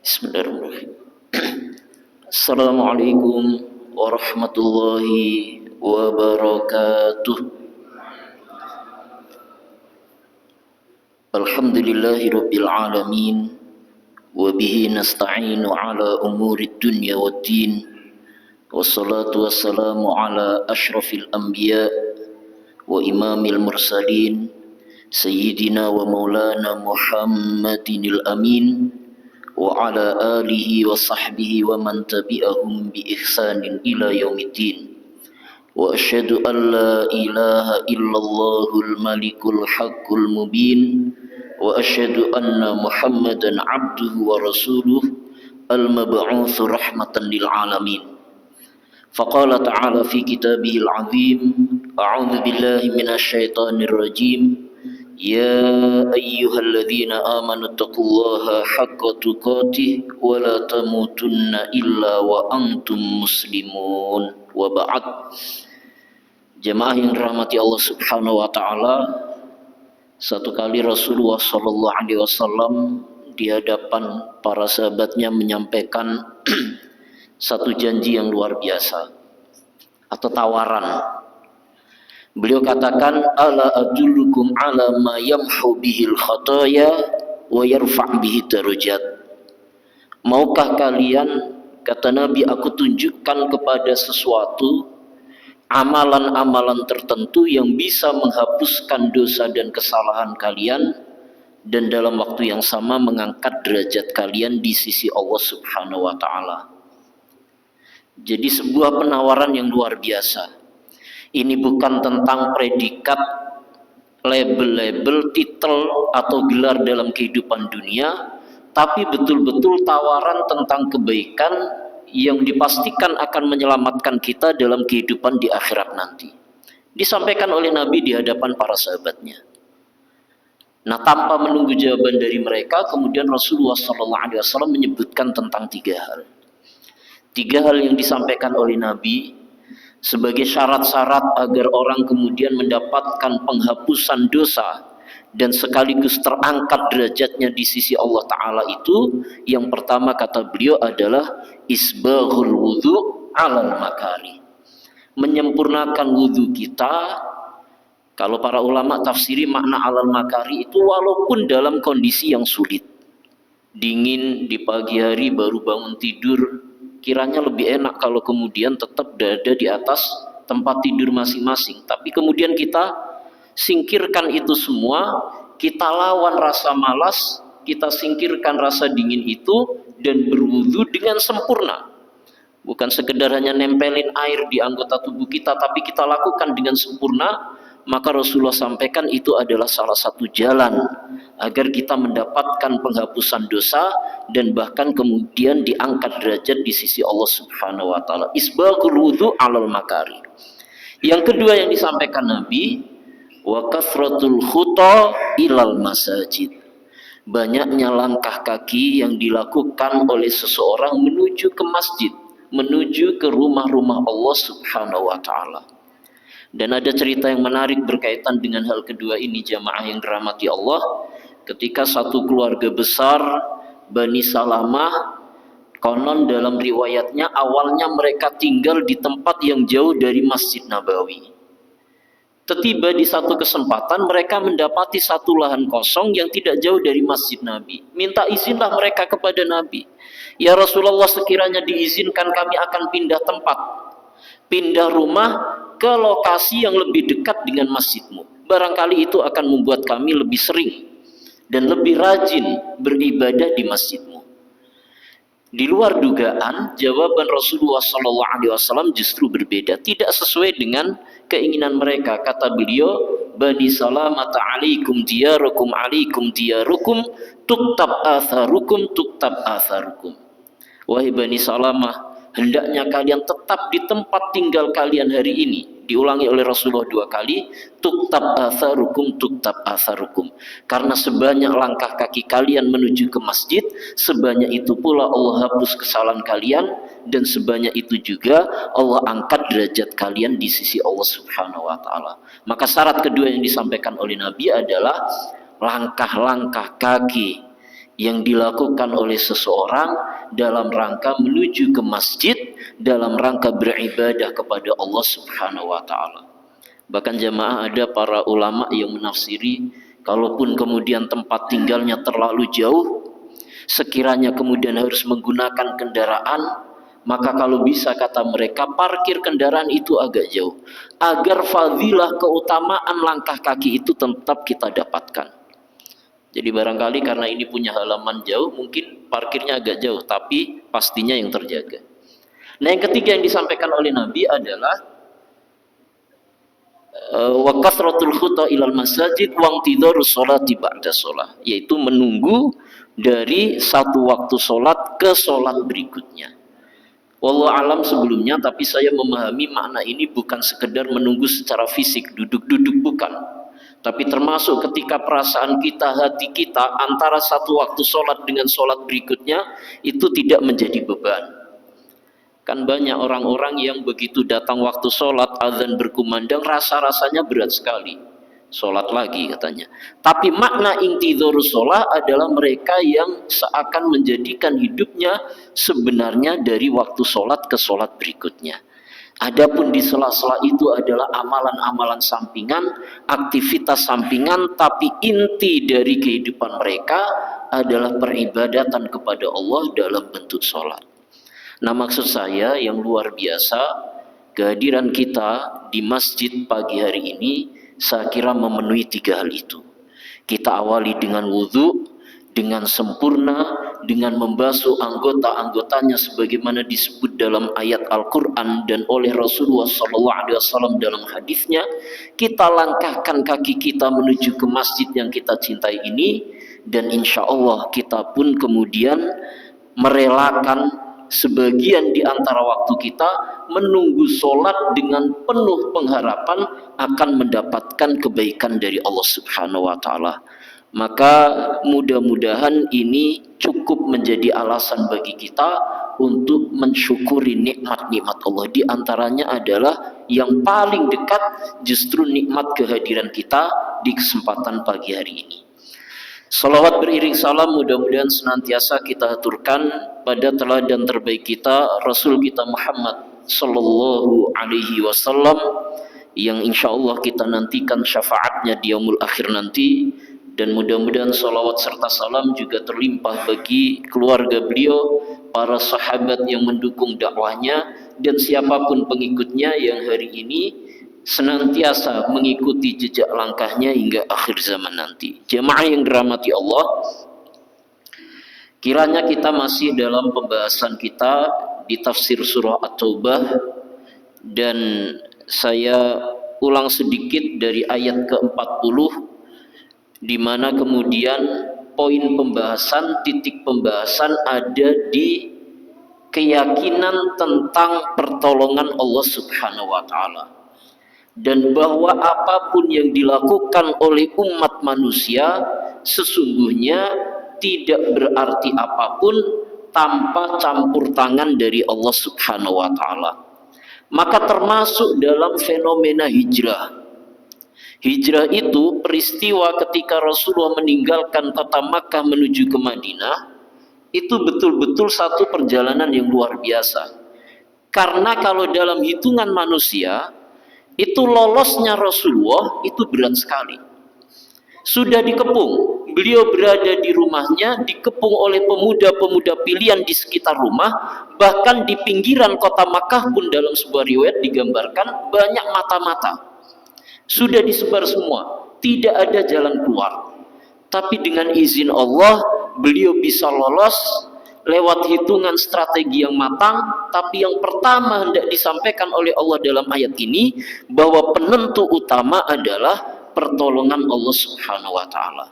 Bismillahirrahmanirrahim. Assalamualaikum warahmatullahi wabarakatuh. Alhamdulillahi rabbil alamin. Wa bihi nasta'inu ala umuri dunya waddin. Wassalatu wassalamu ala ashrafil anbiya wa imamil mursalin. Sayyidina wa maulana Muhammadinil amin. Wa ala alihi wa sahbihi wa man tabi'ahum bi ihsanin ila yaumiddin. Wa asyhadu an la ilaha illallahul malikul haqqul mubin. Wa asyhadu anna Muhammadan abduhu wa rasuluh al-mab'utsu rahmatan lil alamin. Faqala ta'ala fi kitabihil azim, a'udzu billahi minasy syaithanir rajim. Ya ayyuhalladzina amanu taqullaha haqqa tuqatih wa la tamutunna illa wa antum muslimun. Wa ba'd. Jemaah yang dirahmati Allah Subhanahu wa taala, satu kali Rasulullah sallallahu alaihi wasallam di hadapan para sahabatnya menyampaikan satu janji yang luar biasa atau tawaran. Beliau katakan, ala adullukum ala ma yamhu bihil khataya wa yarfa' bihi darajat. Maukah kalian, kata Nabi, aku tunjukkan kepada sesuatu amalan-amalan tertentu yang bisa menghapuskan dosa dan kesalahan kalian dan dalam waktu yang sama mengangkat derajat kalian di sisi Allah Subhanahu wa taala. Jadi sebuah penawaran yang luar biasa. Ini bukan tentang predikat, label-label, titel atau gelar dalam kehidupan dunia, tapi betul-betul tawaran tentang kebaikan yang dipastikan akan menyelamatkan kita dalam kehidupan di akhirat nanti. Disampaikan oleh Nabi di hadapan para sahabatnya. Nah, tanpa menunggu jawaban dari mereka, kemudian Rasulullah SAW menyebutkan tentang tiga hal. Tiga hal yang disampaikan oleh Nabi sebagai syarat-syarat agar orang kemudian mendapatkan penghapusan dosa dan sekaligus terangkat derajatnya di sisi Allah Ta'ala itu. Yang pertama kata beliau adalah isbaghul wudhu alal makari, menyempurnakan wudhu kita. Kalau para ulama tafsiri makna alal makari itu walaupun dalam kondisi yang sulit, dingin di pagi hari baru bangun tidur, kiranya lebih enak kalau kemudian tetap berada di atas tempat tidur masing-masing. Tapi kemudian kita singkirkan itu semua, kita lawan rasa malas, kita singkirkan rasa dingin itu dan berwudu dengan sempurna. Bukan sekedar hanya nempelin air di anggota tubuh kita, tapi kita lakukan dengan sempurna. Maka Rasulullah sampaikan itu adalah salah satu jalan agar kita mendapatkan penghapusan dosa dan bahkan kemudian diangkat derajat di sisi Allah Subhanahu wa taala. Isbaghul wudhu alal makari. Yang kedua yang disampaikan Nabi, wa kasratul khuta ilal masajid. Banyaknya langkah kaki yang dilakukan oleh seseorang menuju ke masjid, menuju ke rumah-rumah Allah Subhanahu wa taala. Dan ada cerita yang menarik berkaitan dengan hal kedua ini, jamaah yang dirahmati Allah. Ketika satu keluarga besar Bani Salamah, konon dalam riwayatnya awalnya mereka tinggal di tempat yang jauh dari Masjid Nabawi. Tiba di satu kesempatan mereka mendapati satu lahan kosong yang tidak jauh dari Masjid Nabi. Minta izinlah mereka kepada Nabi. Ya Rasulullah, sekiranya diizinkan kami akan pindah tempat, pindah rumah ke lokasi yang lebih dekat dengan masjidmu. Barangkali itu akan membuat kami lebih sering dan lebih rajin beribadah di masjidmu. Di luar dugaan, jawaban Rasulullah SAW justru berbeda, tidak sesuai dengan keinginan mereka. Kata beliau, Bani Salamata alaikum diyarukum tuktab atharukum. Wahai Bani Salamah, hendaknya kalian tetap di tempat tinggal kalian hari ini. Diulangi oleh Rasulullah 2 kali, tuktab atharukum. Karena sebanyak langkah kaki kalian menuju ke masjid, sebanyak itu pula Allah hapus kesalahan kalian, dan sebanyak itu juga Allah angkat derajat kalian di sisi Allah Subhanahu wa taala. Maka syarat kedua yang disampaikan oleh Nabi adalah langkah-langkah kaki yang dilakukan oleh seseorang dalam rangka menuju ke masjid, dalam rangka beribadah kepada Allah Subhanahu wa taala. Bahkan jamaah, ada para ulama yang menafsiri, kalaupun kemudian tempat tinggalnya terlalu jauh, sekiranya kemudian harus menggunakan kendaraan, maka kalau bisa, kata mereka, parkir kendaraan itu agak jauh, agar fadilah keutamaan langkah kaki itu tetap kita dapatkan. Jadi barangkali karena ini punya halaman jauh, mungkin parkirnya agak jauh, tapi pastinya yang terjaga. Nah, yang ketiga yang disampaikan oleh Nabi adalah wa kasratul khuta ilal masajid wa intidharus sholati ba'da sholah, yaitu menunggu dari satu waktu sholat ke sholat berikutnya. Wallahu alam sebelumnya, tapi saya memahami makna ini bukan sekedar menunggu secara fisik, duduk-duduk, bukan, tapi termasuk ketika perasaan kita, hati kita antara satu waktu sholat dengan sholat berikutnya itu tidak menjadi beban. Kan banyak orang-orang yang begitu datang waktu sholat, azan berkumandang, rasa-rasanya berat sekali. Sholat lagi katanya. Tapi makna intidharus sholat adalah mereka yang seakan menjadikan hidupnya sebenarnya dari waktu sholat ke sholat berikutnya. Adapun di sela-sela itu adalah amalan-amalan sampingan, aktivitas sampingan, tapi inti dari kehidupan mereka adalah peribadatan kepada Allah dalam bentuk sholat. Nah, maksud saya yang luar biasa, kehadiran kita di masjid pagi hari ini saya kira memenuhi 3 hal itu. Kita awali dengan wudhu, dengan sempurna, dengan membasuh anggota-anggotanya sebagaimana disebut dalam ayat Al-Quran dan oleh Rasulullah SAW dalam hadisnya. Kita langkahkan kaki kita menuju ke masjid yang kita cintai ini, dan insya Allah kita pun kemudian merelakan sebagian di antara waktu kita menunggu sholat dengan penuh pengharapan akan mendapatkan kebaikan dari Allah Subhanahu wa taala. Maka mudah-mudahan ini cukup menjadi alasan bagi kita untuk mensyukuri nikmat-nikmat Allah. Di antaranya adalah yang paling dekat justru nikmat kehadiran kita di kesempatan pagi hari ini. Salawat beriring salam mudah-mudahan senantiasa kita aturkan pada teladan terbaik kita, Rasul kita Muhammad Sallallahu Alaihi Wasallam, yang insya Allah kita nantikan syafaatnya di yaumul akhir nanti. Dan mudah-mudahan salawat serta salam juga terlimpah bagi keluarga beliau, para sahabat yang mendukung dakwahnya, dan siapapun pengikutnya yang hari ini senantiasa mengikuti jejak langkahnya hingga akhir zaman nanti. Jemaah yang dirahmati Allah, kiranya kita masih dalam pembahasan kita di tafsir surah At-Taubah, dan saya ulang sedikit dari ayat ke-40, di mana kemudian poin pembahasan, titik pembahasan ada di keyakinan tentang pertolongan Allah Subhanahu wa taala, dan bahwa apapun yang dilakukan oleh umat manusia sesungguhnya tidak berarti apapun tanpa campur tangan dari Allah Subhanahu wa taala. Maka termasuk dalam fenomena hijrah. Hijrah itu peristiwa ketika Rasulullah meninggalkan kota Makkah menuju ke Madinah, itu betul-betul satu perjalanan yang luar biasa. Karena kalau dalam hitungan manusia, itu lolosnya Rasulullah itu berat sekali. Sudah dikepung, beliau berada di rumahnya, dikepung oleh pemuda-pemuda pilihan di sekitar rumah, bahkan di pinggiran kota Makkah pun dalam sebuah riwayat digambarkan banyak mata-mata. Sudah disebar semua, tidak ada jalan keluar. Tapi dengan izin Allah, beliau bisa lolos lewat hitungan strategi yang matang. Tapi yang pertama hendak disampaikan oleh Allah dalam ayat ini, bahwa penentu utama adalah pertolongan Allah Subhanahu wa taala.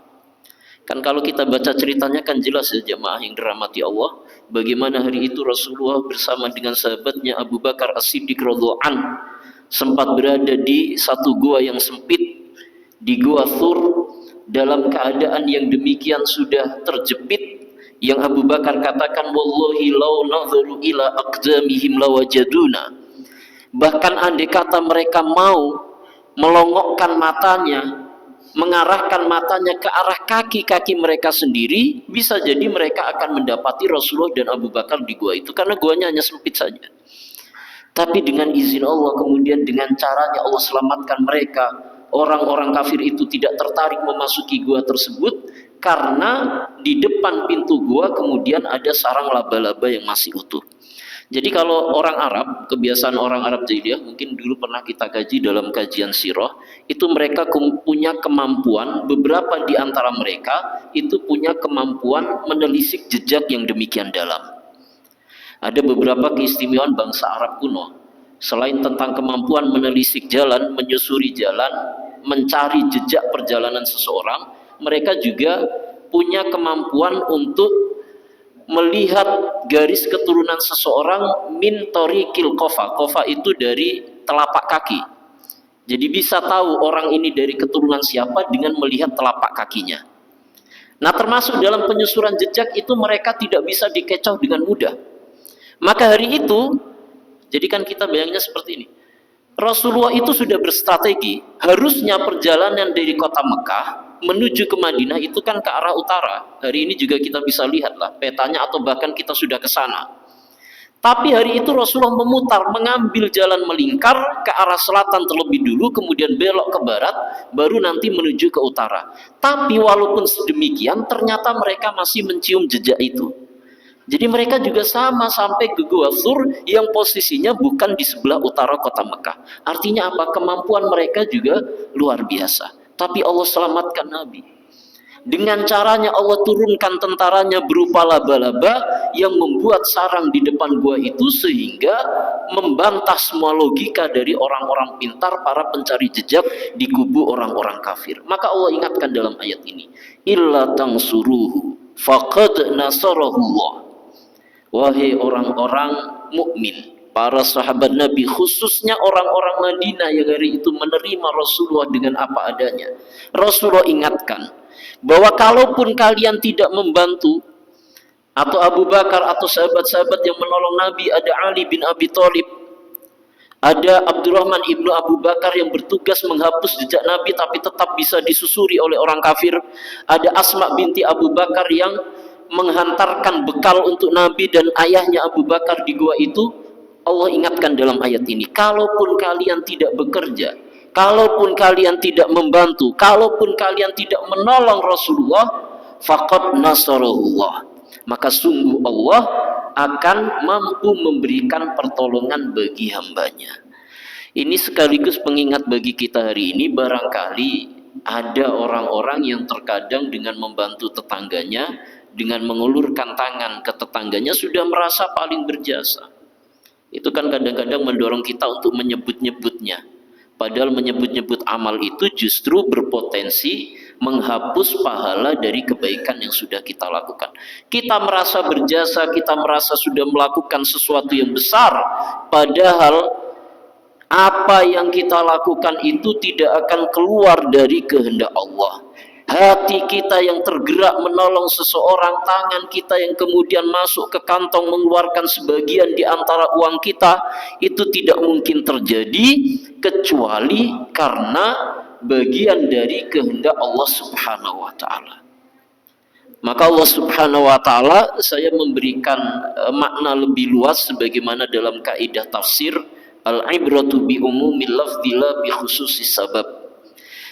Kan kalau kita baca ceritanya kan jelas ya jemaah yang dirahmati Allah, bagaimana hari itu Rasulullah bersama dengan sahabatnya Abu Bakar As-Siddiq radhiyallahu anhu sempat berada di satu gua yang sempit, di Gua Thur, dalam keadaan yang demikian sudah terjepit, yang Abu Bakar katakan, wallahi law nadharu ila aqdamihim lawajaduna. Bahkan andai kata mereka mau melongokkan matanya, mengarahkan matanya ke arah kaki-kaki mereka sendiri, bisa jadi mereka akan mendapati Rasulullah dan Abu Bakar di gua itu, karena guanya hanya sempit saja. Tapi dengan izin Allah, kemudian dengan caranya Allah selamatkan mereka. Orang-orang kafir itu tidak tertarik memasuki gua tersebut, karena di depan pintu gua kemudian ada sarang laba-laba yang masih utuh. Jadi kalau orang Arab, kebiasaan orang Arab jahiliyah, mungkin dulu pernah kita kaji dalam kajian sirah, itu mereka punya kemampuan, beberapa di antara mereka itu punya kemampuan menelisik jejak yang demikian dalam. Ada beberapa keistimewaan bangsa Arab kuno. Selain tentang kemampuan menelisik jalan, menyusuri jalan, mencari jejak perjalanan seseorang, mereka juga punya kemampuan untuk melihat garis keturunan seseorang min tariqil qafa. Qafa itu dari telapak kaki. Jadi bisa tahu orang ini dari keturunan siapa dengan melihat telapak kakinya. Nah, termasuk dalam penyusuran jejak itu mereka tidak bisa dikecoh dengan mudah. Maka hari itu, jadi kan kita bayangnya seperti ini. Rasulullah itu sudah berstrategi, harusnya perjalanan dari kota Mekah menuju ke Madinah itu kan ke arah utara. Hari ini juga kita bisa lihatlah petanya, atau bahkan kita sudah ke sana. Tapi hari itu Rasulullah memutar, mengambil jalan melingkar ke arah selatan terlebih dulu, kemudian belok ke barat, baru nanti menuju ke utara. Tapi walaupun sedemikian, ternyata mereka masih mencium jejak itu. Jadi mereka juga sama sampai ke Gua Sur yang posisinya bukan di sebelah utara kota Mekah. Artinya apa? Kemampuan mereka juga luar biasa. Tapi Allah selamatkan Nabi. Dengan caranya Allah turunkan tentaranya berupa laba-laba yang membuat sarang di depan gua itu, sehingga membantah semua logika dari orang-orang pintar, para pencari jejak di kubu orang-orang kafir. Maka Allah ingatkan dalam ayat ini, illa tansuruhu faqad nasarahullah. Wahai orang-orang mukmin, para sahabat Nabi, khususnya orang-orang Madinah yang hari itu menerima Rasulullah dengan apa adanya, Rasulullah ingatkan bahwa kalaupun kalian tidak membantu, atau Abu Bakar atau sahabat-sahabat yang menolong Nabi, ada Ali bin Abi Thalib, ada Abdurrahman ibnu Abu Bakar yang bertugas menghapus jejak Nabi tapi tetap bisa disusuri oleh orang kafir, ada Asma binti Abu Bakar yang menghantarkan bekal untuk Nabi dan ayahnya Abu Bakar di gua itu, Allah ingatkan dalam ayat ini, kalaupun kalian tidak bekerja, kalaupun kalian tidak membantu, kalaupun kalian tidak menolong Rasulullah, faqad nasarullah, maka sungguh Allah akan mampu memberikan pertolongan bagi hambanya. Ini sekaligus pengingat bagi kita hari ini, barangkali ada orang-orang yang terkadang dengan membantu tetangganya, dengan mengulurkan tangan ke tetangganya sudah merasa paling berjasa. Itu kan kadang-kadang mendorong kita untuk menyebut-nyebutnya. Padahal menyebut-nyebut amal itu justru berpotensi menghapus pahala dari kebaikan yang sudah kita lakukan. Kita merasa berjasa, kita merasa sudah melakukan sesuatu yang besar, padahal apa yang kita lakukan itu tidak akan keluar dari kehendak Allah. Hati kita yang tergerak menolong seseorang, tangan kita yang kemudian masuk ke kantong mengeluarkan sebagian di antara uang kita, itu tidak mungkin terjadi kecuali karena bagian dari kehendak Allah Subhanahu wa taala. Maka Allah Subhanahu wa taala, saya memberikan makna lebih luas sebagaimana dalam kaidah tafsir, al-ibratu bi umumil lafzi la bi khususis sabab.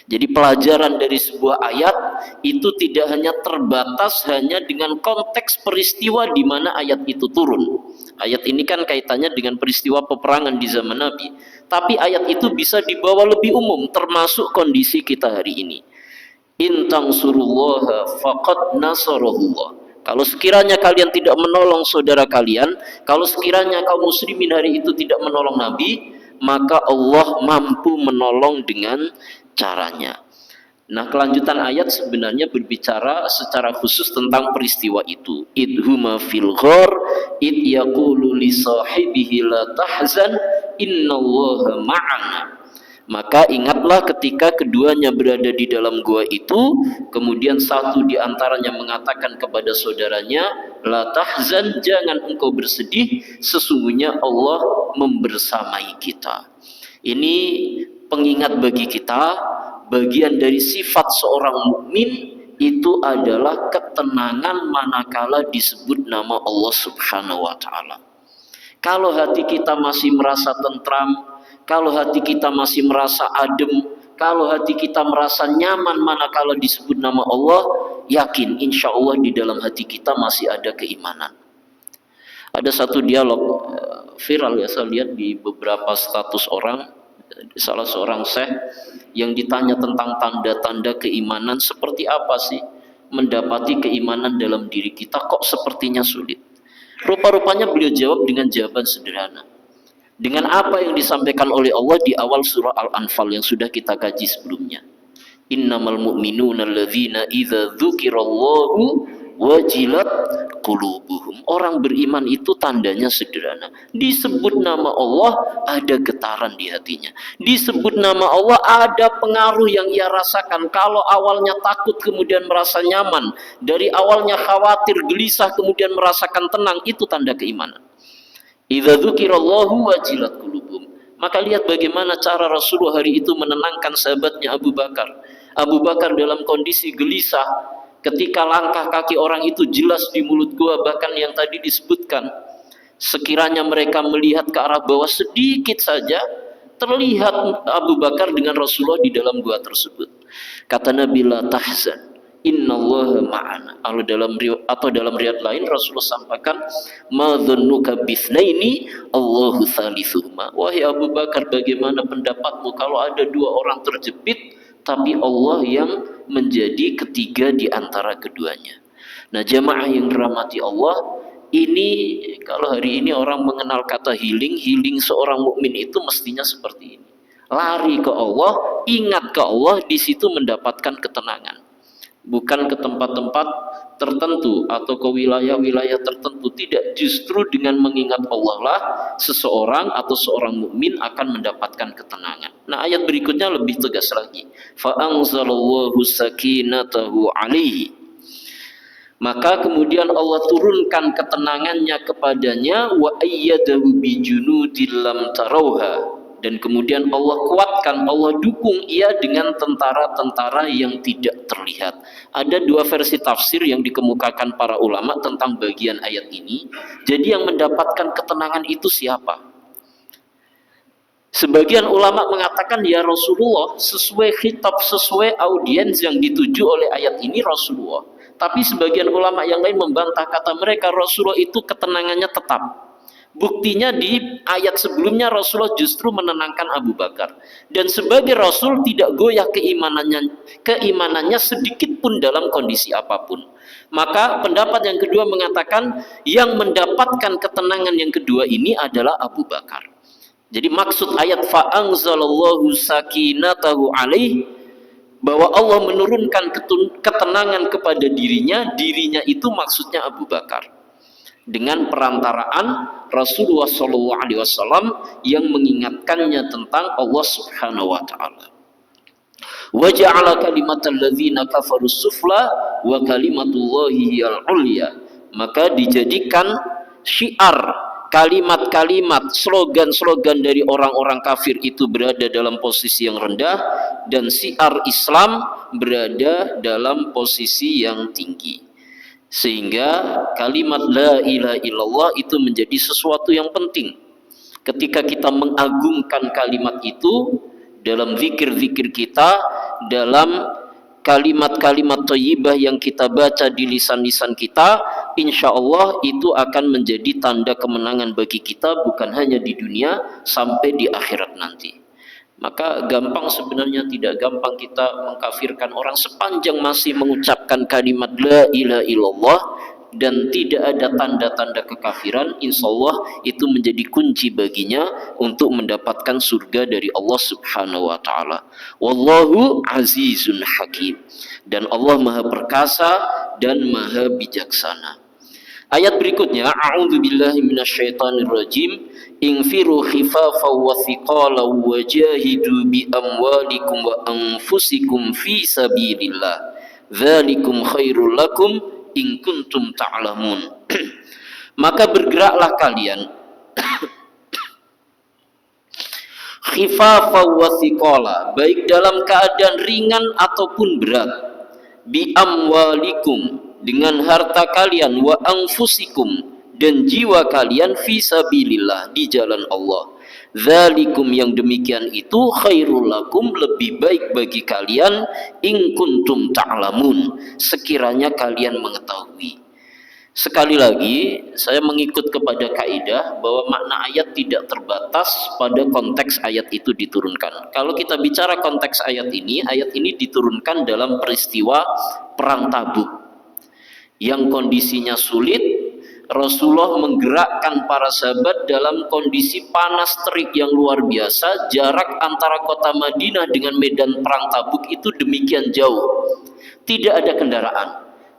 Jadi pelajaran dari sebuah ayat itu tidak hanya terbatas hanya dengan konteks peristiwa di mana ayat itu turun. Ayat ini kan kaitannya dengan peristiwa peperangan di zaman Nabi. Tapi ayat itu bisa dibawa lebih umum, termasuk kondisi kita hari ini. In tansurullaha faqad nasarahullah. Kalau sekiranya kalian tidak menolong saudara kalian, kalau sekiranya kaum muslimin hari itu tidak menolong Nabi, maka Allah mampu menolong dengan caranya. Nah, kelanjutan ayat sebenarnya berbicara secara khusus tentang peristiwa itu. Idhuma fil ghar id yaqulu li sahibihi la tahzan innallaha ma'ana. Maka ingatlah ketika keduanya berada di dalam gua itu, kemudian satu di antaranya mengatakan kepada saudaranya, la tahzan, jangan engkau bersedih, sesungguhnya Allah membersamai kita. Ini pengingat bagi kita bagian dari sifat seorang mukmin itu adalah ketenangan manakala disebut nama Allah Subhanahu wa taala. Kalau hati kita masih merasa tentram, kalau hati kita masih merasa adem, kalau hati kita merasa nyaman manakala disebut nama Allah, yakin insya Allah di dalam hati kita masih ada keimanan. Ada satu dialog viral ya, saya lihat di beberapa status orang, salah seorang syekh yang ditanya tentang tanda-tanda keimanan, seperti apa sih mendapati keimanan dalam diri kita, kok sepertinya sulit. Rupa-rupanya beliau jawab dengan jawaban sederhana, dengan apa yang disampaikan oleh Allah di awal surah Al-Anfal yang sudah kita kaji sebelumnya. Innamal mu'minuna alladzina idza dzukirallahu wajilat qulubuhum. Orang beriman itu tandanya sederhana. Disebut nama Allah, ada getaran di hatinya. Disebut nama Allah, ada pengaruh yang ia rasakan. Kalau awalnya takut kemudian merasa nyaman, dari awalnya khawatir, gelisah kemudian merasakan tenang, itu tanda keimanan. Idza dzukirallahu wajilat qulubuhum. Maka lihat bagaimana cara Rasulullah hari itu menenangkan sahabatnya Abu Bakar. Abu Bakar dalam kondisi gelisah ketika langkah kaki orang itu jelas di mulut gua, bahkan yang tadi disebutkan, sekiranya mereka melihat ke arah bawah sedikit saja, terlihat Abu Bakar dengan Rasulullah di dalam gua tersebut. Kata Nabi, la tahzan, innallaha ma'ana. Atau dalam riwayat lain Rasulullah sampaikan, ma dhannuka bithnaini Allahu thalithuhuma. Wahai Abu Bakar, bagaimana pendapatmu kalau ada dua orang terjepit tapi Allah yang menjadi ketiga di antara keduanya. Nah, jamaah yang dirahmati Allah, ini kalau hari ini orang mengenal kata healing seorang mukmin itu mestinya seperti ini. Lari ke Allah, ingat ke Allah, di situ mendapatkan ketenangan. Bukan ke tempat-tempat tertentu atau ke wilayah-wilayah tertentu, tidak, justru dengan mengingat Allah lah seseorang atau seorang mukmin akan mendapatkan ketenangan. Nah, ayat berikutnya lebih tegas lagi. Fa anzalallahu sakinatahu alaihi. Maka kemudian Allah turunkan ketenangannya kepadanya, wa ayyadahu bijunudil lam tarauha. Dan kemudian Allah kuatkan, Allah dukung ia dengan tentara-tentara yang tidak terlihat. Ada dua versi tafsir yang dikemukakan para ulama tentang bagian ayat ini. Jadi yang mendapatkan ketenangan itu siapa? Sebagian ulama mengatakan ya Rasulullah, sesuai khitab, sesuai audiens yang dituju oleh ayat ini Rasulullah. Tapi sebagian ulama yang lain membantah, kata mereka Rasulullah itu ketenangannya tetap. Buktinya di ayat sebelumnya Rasulullah justru menenangkan Abu Bakar, dan sebagai Rasul tidak goyah keimanannya sedikit pun dalam kondisi apapun. Maka pendapat yang kedua mengatakan yang mendapatkan ketenangan yang kedua ini adalah Abu Bakar. Jadi maksud ayat fa anzalallahu sakinatahu alaih, bahwa Allah menurunkan ketenangan kepada dirinya itu maksudnya Abu Bakar, dengan perantaraan Rasulullah SAW yang mengingatkannya tentang Allah Subhanahu wa taala. Wa ja'ala kalimatal ladzina kafaru sufla wa kalimatullahi hiyal ulya. Maka dijadikan syiar, kalimat-kalimat, slogan-slogan dari orang-orang kafir itu berada dalam posisi yang rendah, dan syiar Islam berada dalam posisi yang tinggi. Sehingga kalimat la ilaha illallah itu menjadi sesuatu yang penting. Ketika kita mengagungkan kalimat itu dalam zikir-zikir kita, dalam kalimat-kalimat thayyibah yang kita baca di lisan-lisan kita, insya Allah itu akan menjadi tanda kemenangan bagi kita, bukan hanya di dunia, sampai di akhirat nanti. Maka gampang sebenarnya, tidak gampang kita mengkafirkan orang sepanjang masih mengucapkan kalimat la ilaha illallah dan tidak ada tanda-tanda kekafiran. Insya Allah itu menjadi kunci baginya untuk mendapatkan surga dari Allah Subhanahu wa taala. Wallahu azizun hakim. Dan Allah Maha perkasa dan Maha bijaksana. Ayat berikutnya, a'udzubillahi minasyaitonirrajim. Infiru khifafa wa thiqala wa jahidu bi amwalikum wa anfusikum fi sabilillah. Dzalikum khairul lakum in kuntum ta'lamun. Maka bergeraklah kalian khifafa wa thiqala, baik dalam keadaan ringan ataupun berat, bi amwalikum, dengan harta kalian, wa anfusikum, dan jiwa kalian, fi sabilillah, di jalan Allah. Dzalikum, yang demikian itu, khairul lakum, lebih baik bagi kalian, in kuntum ta'lamun, sekiranya kalian mengetahui. Sekali lagi, saya mengikut kepada kaidah bahwa makna ayat tidak terbatas pada konteks ayat itu diturunkan. Kalau kita bicara konteks ayat ini diturunkan dalam peristiwa Perang Tabuk yang kondisinya sulit. Rasulullah menggerakkan para sahabat dalam kondisi panas terik yang luar biasa. Jarak antara kota Madinah dengan medan Perang Tabuk itu demikian jauh. Tidak ada kendaraan,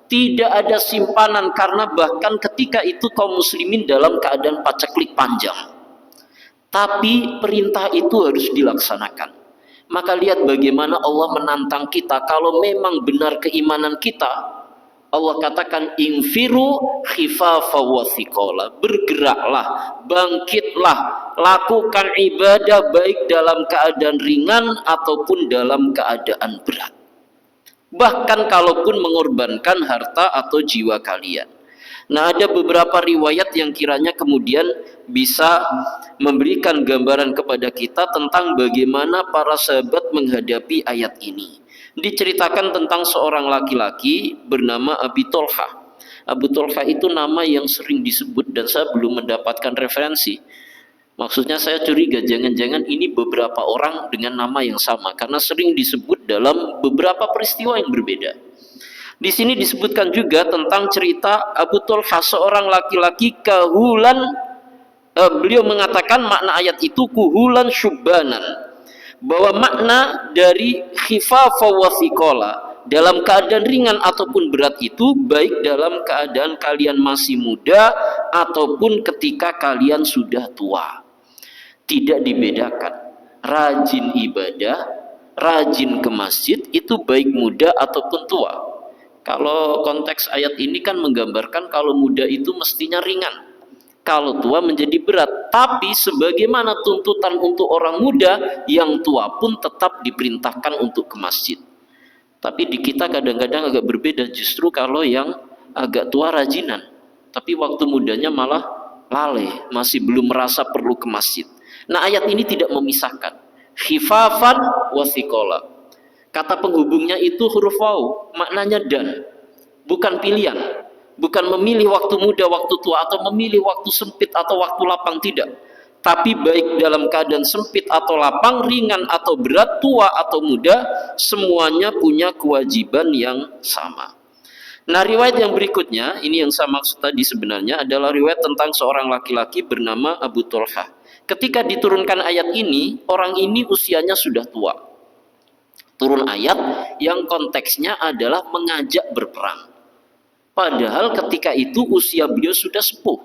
tidak ada simpanan, karena bahkan ketika itu kaum muslimin dalam keadaan paceklik panjang. Tapi perintah itu harus dilaksanakan. Maka lihat bagaimana Allah menantang kita. Kalau memang benar keimanan kita, Allah katakan infiru khifafa wa thiqala, bergeraklah, bangkitlah, lakukan ibadah baik dalam keadaan ringan ataupun dalam keadaan berat. Bahkan kalaupun mengorbankan harta atau jiwa kalian. Nah, ada beberapa riwayat yang kiranya kemudian bisa memberikan gambaran kepada kita tentang bagaimana para sahabat menghadapi ayat ini. Diceritakan tentang seorang laki-laki bernama Abi Tolha. Abu Tolha itu nama yang sering disebut dan saya belum mendapatkan referensi. Maksudnya saya curiga jangan-jangan ini beberapa orang dengan nama yang sama, karena sering disebut dalam beberapa peristiwa yang berbeda. Di sini disebutkan juga tentang cerita Abu Tolha, seorang laki-laki kahulan. Beliau mengatakan makna ayat itu kuhulan syubbanan, bahwa makna dari khifafa wa thiqala, dalam keadaan ringan ataupun berat itu baik dalam keadaan kalian masih muda ataupun ketika kalian sudah tua. Tidak dibedakan. Rajin ibadah, rajin ke masjid, itu baik muda ataupun tua. Kalau konteks ayat ini kan menggambarkan kalau muda itu mestinya ringan, kalau tua menjadi berat. Tapi sebagaimana tuntutan untuk orang muda, yang tua pun tetap diperintahkan untuk ke masjid. Tapi di kita kadang-kadang agak berbeda, justru kalau yang agak tua rajinan, tapi waktu mudanya malah lalai, masih belum merasa perlu ke masjid. Nah, ayat ini tidak memisahkan khifafan wa thiqala. Kata penghubungnya itu huruf waw, maknanya dan, bukan pilihan. Bukan memilih waktu muda, waktu tua, atau memilih waktu sempit atau waktu lapang, tidak. Tapi baik dalam keadaan sempit atau lapang, ringan atau berat, tua atau muda, semuanya punya kewajiban yang sama. Nah, riwayat yang berikutnya, ini yang saya maksud tadi sebenarnya, adalah riwayat tentang seorang laki-laki bernama Abu Tolha. Ketika diturunkan ayat ini, orang ini usianya sudah tua. Turun ayat yang konteksnya adalah mengajak berperang. Padahal ketika itu usia beliau sudah sepuh.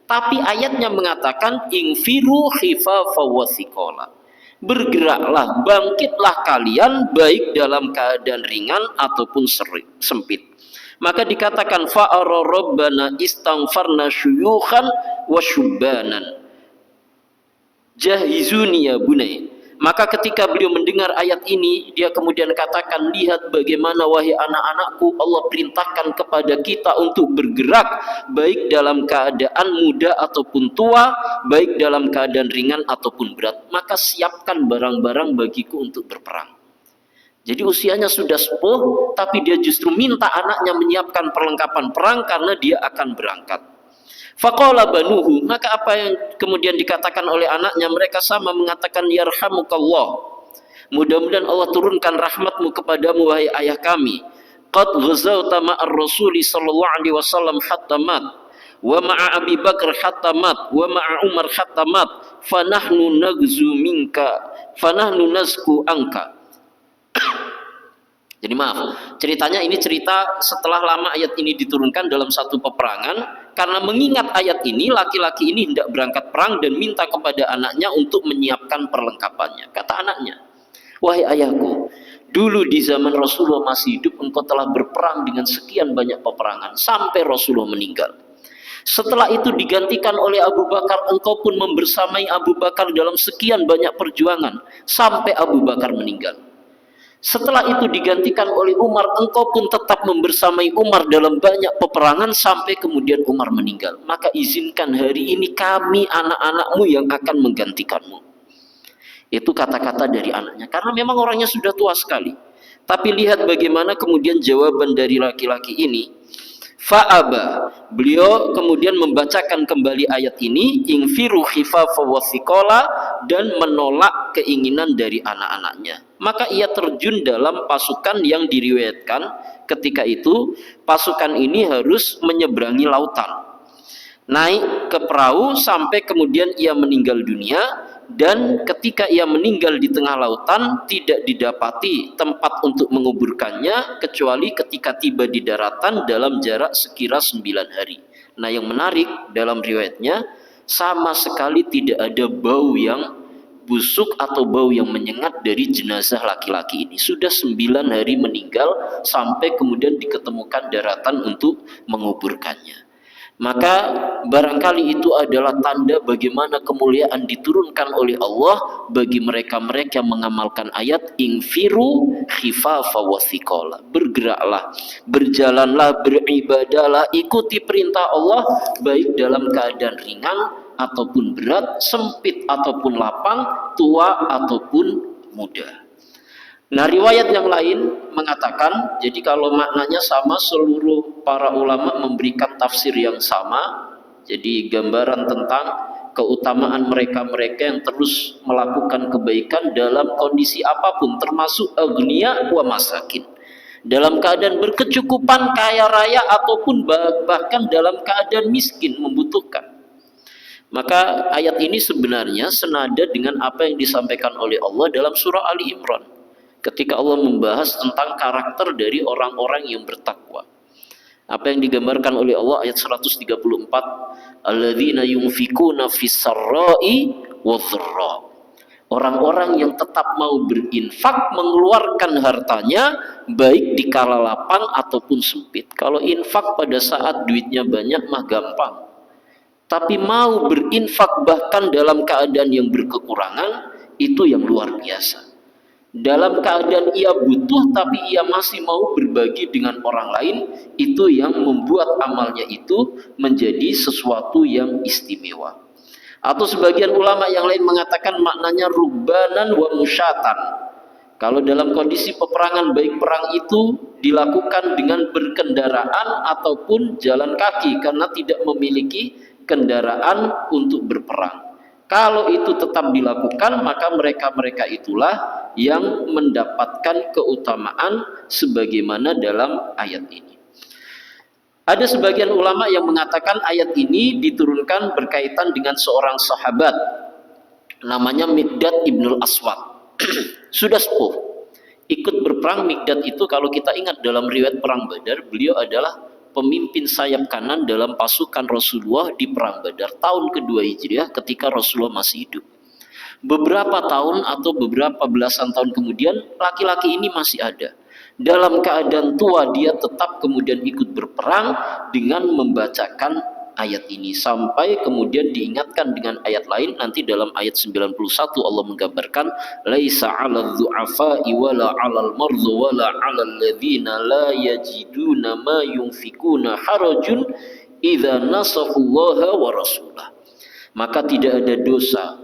Tapi ayatnya mengatakan infiru khifafa wa thiqala. Bergeraklah, bangkitlah kalian baik dalam keadaan ringan ataupun sempit. Maka dikatakan fa'ara rabbana istaghfarna syuyukhan wa syubbanan. Jahizuni ya bunai. Maka ketika beliau mendengar ayat ini, dia kemudian katakan, lihat bagaimana wahai anak-anakku, Allah perintahkan kepada kita untuk bergerak baik dalam keadaan muda ataupun tua, baik dalam keadaan ringan ataupun berat. Maka siapkan barang-barang bagiku untuk berperang. Jadi usianya sudah sepuh, tapi dia justru minta anaknya menyiapkan perlengkapan perang karena dia akan berangkat. Faqala banuhu, maka apa yang kemudian dikatakan oleh anaknya, mereka sama mengatakan yarhamukallah, mudah-mudahan Allah turunkan rahmatmu kepadamu wahai ayah kami. Qad ghazawta ma'ar rasuli sallallahu alaihi wasallam hatta mat, wa ma'a Abi Bakar hatta mat, wa ma'a Umar hatta mat, fanahnu nagzu minka, fanahnu nazku angka. Jadi maaf, ceritanya ini cerita setelah lama ayat ini diturunkan dalam satu peperangan. Karena mengingat ayat ini, laki-laki ini hendak berangkat perang dan minta kepada anaknya untuk menyiapkan perlengkapannya. Kata anaknya, wahai ayahku, dulu di zaman Rasulullah masih hidup, engkau telah berperang dengan sekian banyak peperangan sampai Rasulullah meninggal. Setelah itu digantikan oleh Abu Bakar, engkau pun membersamai Abu Bakar dalam sekian banyak perjuangan sampai Abu Bakar meninggal. Setelah itu digantikan oleh Umar, engkau pun tetap membersamai Umar dalam banyak peperangan sampai kemudian Umar meninggal. Maka izinkan hari ini kami anak-anakmu yang akan menggantikanmu. Itu kata-kata dari anaknya, karena memang orangnya sudah tua sekali. Tapi lihat bagaimana kemudian jawaban dari laki-laki ini. Fa'aba, beliau kemudian membacakan kembali ayat ini, ingfiru khifafa wa thiqala, dan menolak keinginan dari anak-anaknya. Maka ia terjun dalam pasukan yang diriwayatkan ketika itu pasukan ini harus menyeberangi lautan, naik ke perahu sampai kemudian ia meninggal dunia. Dan ketika ia meninggal di tengah lautan, tidak didapati tempat untuk menguburkannya kecuali ketika tiba di daratan dalam jarak sekira 9 hari. Nah, yang menarik dalam riwayatnya, sama sekali tidak ada bau yang busuk atau bau yang menyengat dari jenazah laki-laki ini. Sudah 9 hari meninggal sampai kemudian diketemukan daratan untuk menguburkannya. Maka barangkali itu adalah tanda bagaimana kemuliaan diturunkan oleh Allah bagi mereka-mereka yang mengamalkan ayat ingfiru khifafa wa thiqala. Bergeraklah, berjalanlah, beribadahlah, ikuti perintah Allah baik dalam keadaan ringan ataupun berat, sempit ataupun lapang, tua ataupun muda. Nah, riwayat yang lain mengatakan, jadi kalau maknanya sama, seluruh para ulama memberikan tafsir yang sama. Jadi gambaran tentang keutamaan mereka-mereka yang terus melakukan kebaikan dalam kondisi apapun, termasuk agniya wa masakin, dalam keadaan berkecukupan, kaya raya, ataupun bahkan dalam keadaan miskin, membutuhkan. Maka ayat ini sebenarnya senada dengan apa yang disampaikan oleh Allah dalam surah Ali Imran ketika Allah membahas tentang karakter dari orang-orang yang bertakwa. Apa yang digambarkan oleh Allah ayat 134, alladzina yunfikuna fis-sarra'i wadh-dharra. Orang-orang yang tetap mau berinfak, mengeluarkan hartanya baik di kala lapang ataupun sempit. Kalau infak pada saat duitnya banyak mah gampang. Tapi mau berinfak bahkan dalam keadaan yang berkekurangan, itu yang luar biasa. Dalam keadaan ia butuh tapi ia masih mau berbagi dengan orang lain, itu yang membuat amalnya itu menjadi sesuatu yang istimewa. Atau sebagian ulama yang lain mengatakan maknanya rubbanan wa musyatan. Kalau dalam kondisi peperangan, baik perang itu dilakukan dengan berkendaraan ataupun jalan kaki karena tidak memiliki kendaraan untuk berperang. Kalau itu tetap dilakukan, maka mereka-mereka itulah yang mendapatkan keutamaan sebagaimana dalam ayat ini. Ada sebagian ulama yang mengatakan ayat ini diturunkan berkaitan dengan seorang sahabat namanya Miqdad ibnul Aswad. Sudah sepuh, ikut berperang. Miqdad itu kalau kita ingat dalam riwayat perang Badar, beliau adalah pemimpin sayap kanan dalam pasukan Rasulullah di perang Badar tahun kedua Hijriah ketika Rasulullah masih hidup. Beberapa tahun atau beberapa belasan tahun kemudian, laki-laki ini masih ada. Dalam keadaan tua dia tetap kemudian ikut berperang dengan membacakan ayat ini, sampai kemudian diingatkan dengan ayat lain. Nanti dalam ayat 91 Allah menggambarkan laisa 'alal du'afa'i wala 'alal mardhu wala 'alal ladzina la yajiduna ma yunfikuna harajun idza nasahullaha wa rasulah. Maka tidak ada dosa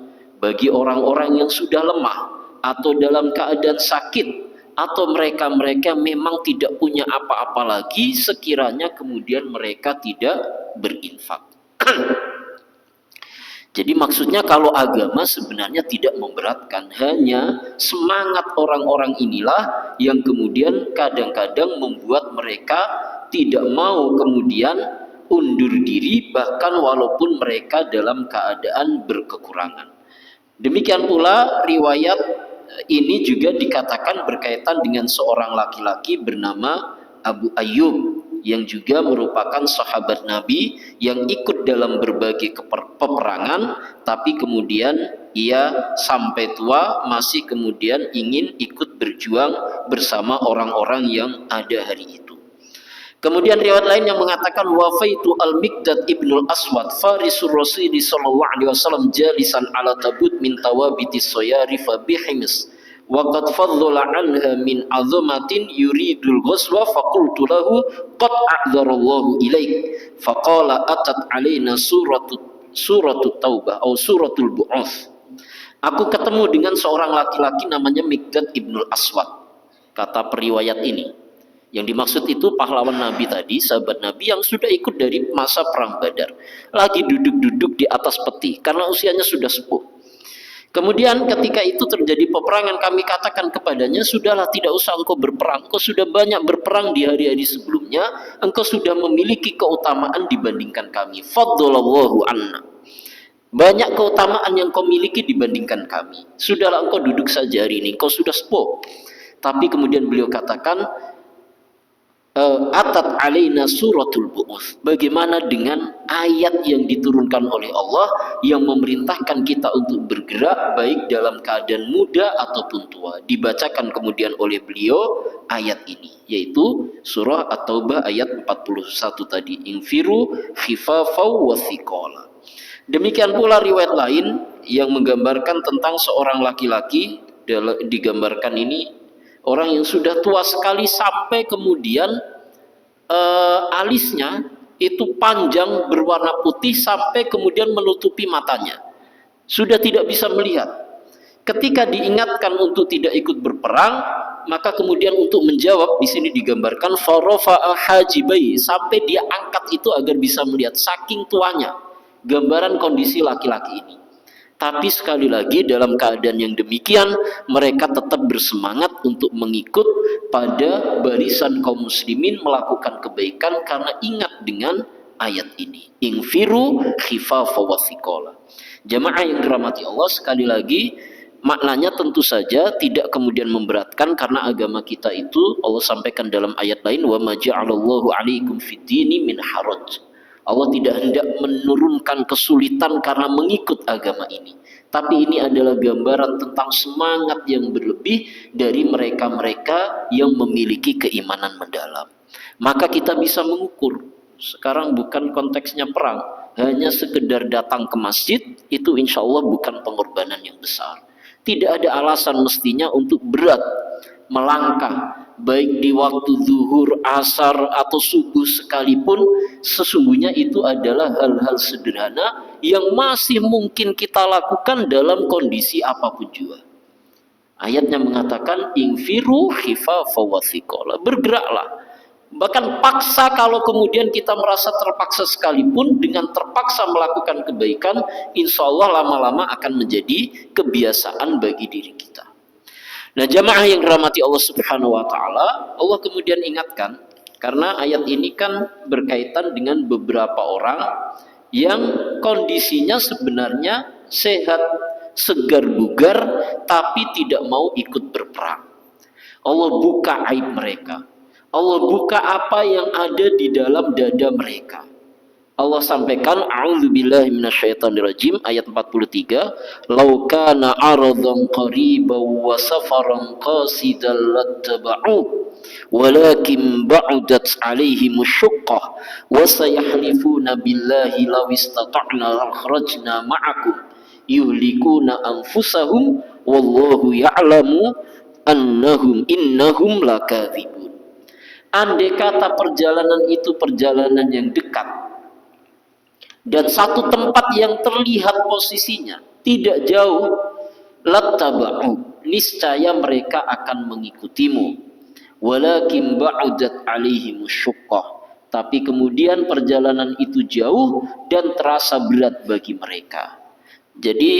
bagi orang-orang yang sudah lemah atau dalam keadaan sakit atau mereka-mereka memang tidak punya apa-apa lagi sekiranya kemudian mereka tidak berinfak. Jadi maksudnya kalau agama sebenarnya tidak memberatkan, hanya semangat orang-orang inilah yang kemudian kadang-kadang membuat mereka tidak mau kemudian undur diri bahkan walaupun mereka dalam keadaan berkekurangan. Demikian pula riwayat ini juga dikatakan berkaitan dengan seorang laki-laki bernama Abu Ayyub yang juga merupakan sahabat Nabi yang ikut dalam berbagai peperangan, tapi kemudian ia sampai tua masih kemudian ingin ikut berjuang bersama orang-orang yang ada hari itu. Kemudian riwayat lain yang mengatakan wafaitu al-Miqdad ibnul Aswad farisur Rasuli sallallahu alaihi wasallam jalisan ala tabut min tawabiti soyari fa bihimis wa qad fadhala anha min azamatin yuridul ghuswa faqultu lahu qad a'dzarallahu ilaik faqala atat alaina suratul taubah atau suratul bu'ats. Aku ketemu dengan seorang laki-laki namanya Miqdad ibnul Aswad, kata periwayat ini. Yang dimaksud itu pahlawan Nabi tadi, sahabat Nabi yang sudah ikut dari masa perang Badar. Lagi duduk-duduk di atas peti karena usianya sudah sepuh. Kemudian ketika itu terjadi peperangan, kami katakan kepadanya, sudahlah, tidak usah engkau berperang. Engkau sudah banyak berperang di hari-hari sebelumnya. Engkau sudah memiliki keutamaan dibandingkan kami. Faddalallahu anna. Banyak keutamaan yang kau miliki dibandingkan kami. Sudahlah, engkau duduk saja hari ini. Engkau sudah sepuh. Tapi kemudian beliau katakan, atat alaina suratul bu'ats. Bagaimana dengan ayat yang diturunkan oleh Allah yang memerintahkan kita untuk bergerak baik dalam keadaan muda ataupun tua. Dibacakan kemudian oleh beliau ayat ini, yaitu surah At-Taubah ayat 41 tadi, infiru khifafau wa thiqala. Demikian pula riwayat lain yang menggambarkan tentang seorang laki-laki, digambarkan ini orang yang sudah tua sekali sampai kemudian alisnya itu panjang berwarna putih sampai kemudian menutupi matanya. Sudah tidak bisa melihat. Ketika diingatkan untuk tidak ikut berperang, maka kemudian untuk menjawab di sini digambarkan farafa'a hajibai, sampai dia angkat itu agar bisa melihat, saking tuanya. Gambaran kondisi laki-laki ini. Tapi sekali lagi dalam keadaan yang demikian mereka tetap bersemangat untuk mengikut pada barisan kaum muslimin melakukan kebaikan karena ingat dengan ayat ini. Infiru khifafa wa thiqala. Jamaah yang dirahmati Allah, sekali lagi maknanya tentu saja tidak kemudian memberatkan karena agama kita itu Allah sampaikan dalam ayat lain wa ma ja'alallahu 'alaikum fid-dini min haraj. Allah tidak hendak menurunkan kesulitan karena mengikut agama ini. Tapi ini adalah gambaran tentang semangat yang berlebih dari mereka-mereka yang memiliki keimanan mendalam. Maka kita bisa mengukur. Sekarang bukan konteksnya perang. Hanya sekedar datang ke masjid, itu insya Allah bukan pengorbanan yang besar. Tidak ada alasan mestinya untuk berat melangkah. Baik di waktu zuhur, asar, atau subuh sekalipun, sesungguhnya itu adalah hal-hal sederhana yang masih mungkin kita lakukan dalam kondisi apapun juga. Ayatnya mengatakan infiru khifafa wa thiqala, bergeraklah. Bahkan paksa, kalau kemudian kita merasa terpaksa sekalipun, dengan terpaksa melakukan kebaikan, insya Allah lama-lama akan menjadi kebiasaan bagi diri kita. Nah, jamaah yang dirahmati Allah Subhanahu wa taala, Allah kemudian ingatkan karena ayat ini kan berkaitan dengan beberapa orang yang kondisinya sebenarnya sehat, segar bugar, tapi tidak mau ikut berperang. Allah buka aib mereka. Allah buka apa yang ada di dalam dada mereka. Allah sampaikan a'udzubillahi minasyaitonirrajim ayat 43, "Lau kana 'aradan qariban wa safaran qasidan lattaba'u walakin ba'udat 'alaihim asy-syuqqah wa sayahlifuna billahi law istata'na akhrajna ma'akum yuhlikuna anfusahum wallahu ya'lamu innahum lakadzibun." Andai kata perjalanan itu perjalanan yang dekat dan satu tempat yang terlihat posisinya tidak jauh, lattaba'u, niscaya mereka akan mengikutimu. Walakin ba'udat 'alaihimus syuqqah, tapi kemudian perjalanan itu jauh dan terasa berat bagi mereka. Jadi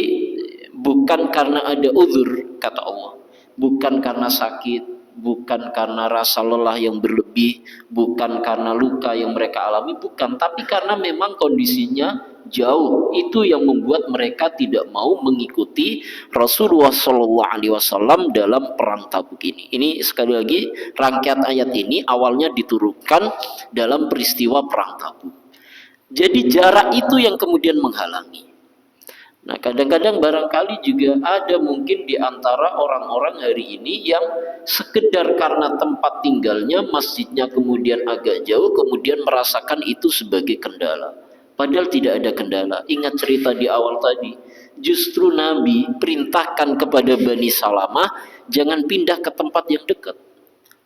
bukan karena ada uzur, kata Allah, bukan karena sakit, bukan karena rasa lelah yang berlebih, bukan karena luka yang mereka alami, bukan, tapi karena memang kondisinya jauh. Itu yang membuat mereka tidak mau mengikuti Rasulullah SAW dalam perang Tabuk ini. Ini sekali lagi rangkaian ayat ini awalnya diturunkan dalam peristiwa perang Tabuk. Jadi jarak itu yang kemudian menghalangi. Nah, kadang-kadang barangkali juga ada mungkin di antara orang-orang hari ini yang sekedar karena tempat tinggalnya, masjidnya kemudian agak jauh, kemudian merasakan itu sebagai kendala. Padahal tidak ada kendala. Ingat cerita di awal tadi, justru Nabi perintahkan kepada Bani Salamah, jangan pindah ke tempat yang dekat.